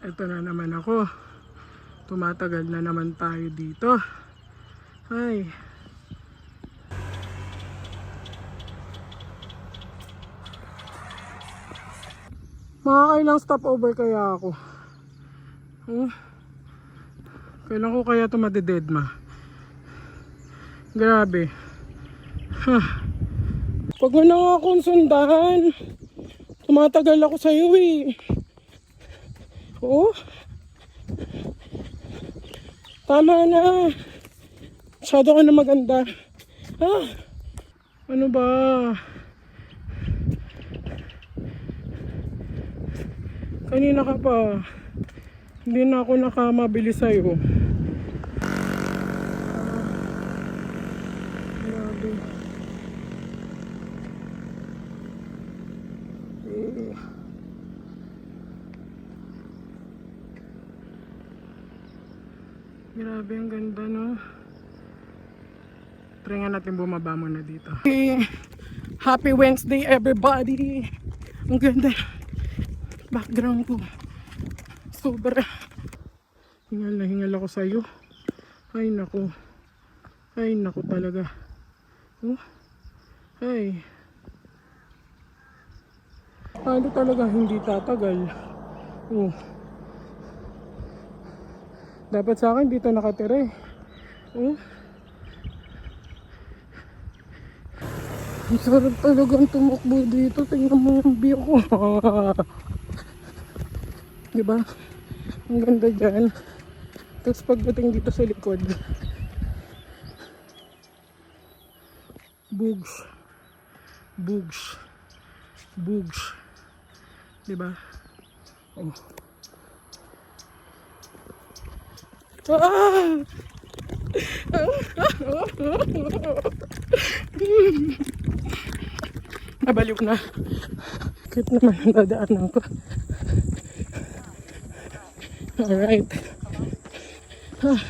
Ito na naman ako. Tumatagal na naman tayo dito. Ay. Makakailang stopover kaya ako? Kailan ko kaya ito madededma? Grabe. Pag mo na nga akong sundahan, tumatagal ako sa iyo eh. Oh. Tama na. Masyado ka na maganda. Ano ba? Kanina ka pa. Hindi na ako nakamabili sa'yo. Grabe. Grabe, ang ganda, no? Try nga natin bumaba muna dito. Happy Wednesday, everybody! Ang ganda. Background ko. Sobra. Hingal na hingal ako sa'yo. Ay, naku. Ay, naku talaga. Ay. Paano talaga hindi tatagal? Dapat sa akin dito nakatira eh. Ang sarap talagang tumakbo dito. Tingnan mo yung view ko. Diba? Ang ganda dyan. Tapos pagdating dito sa likod, bugs. Bugs. Bugs. Diba? Oh. Nabaliw na. Cute naman ang dadaanan ko. Alright. Oh.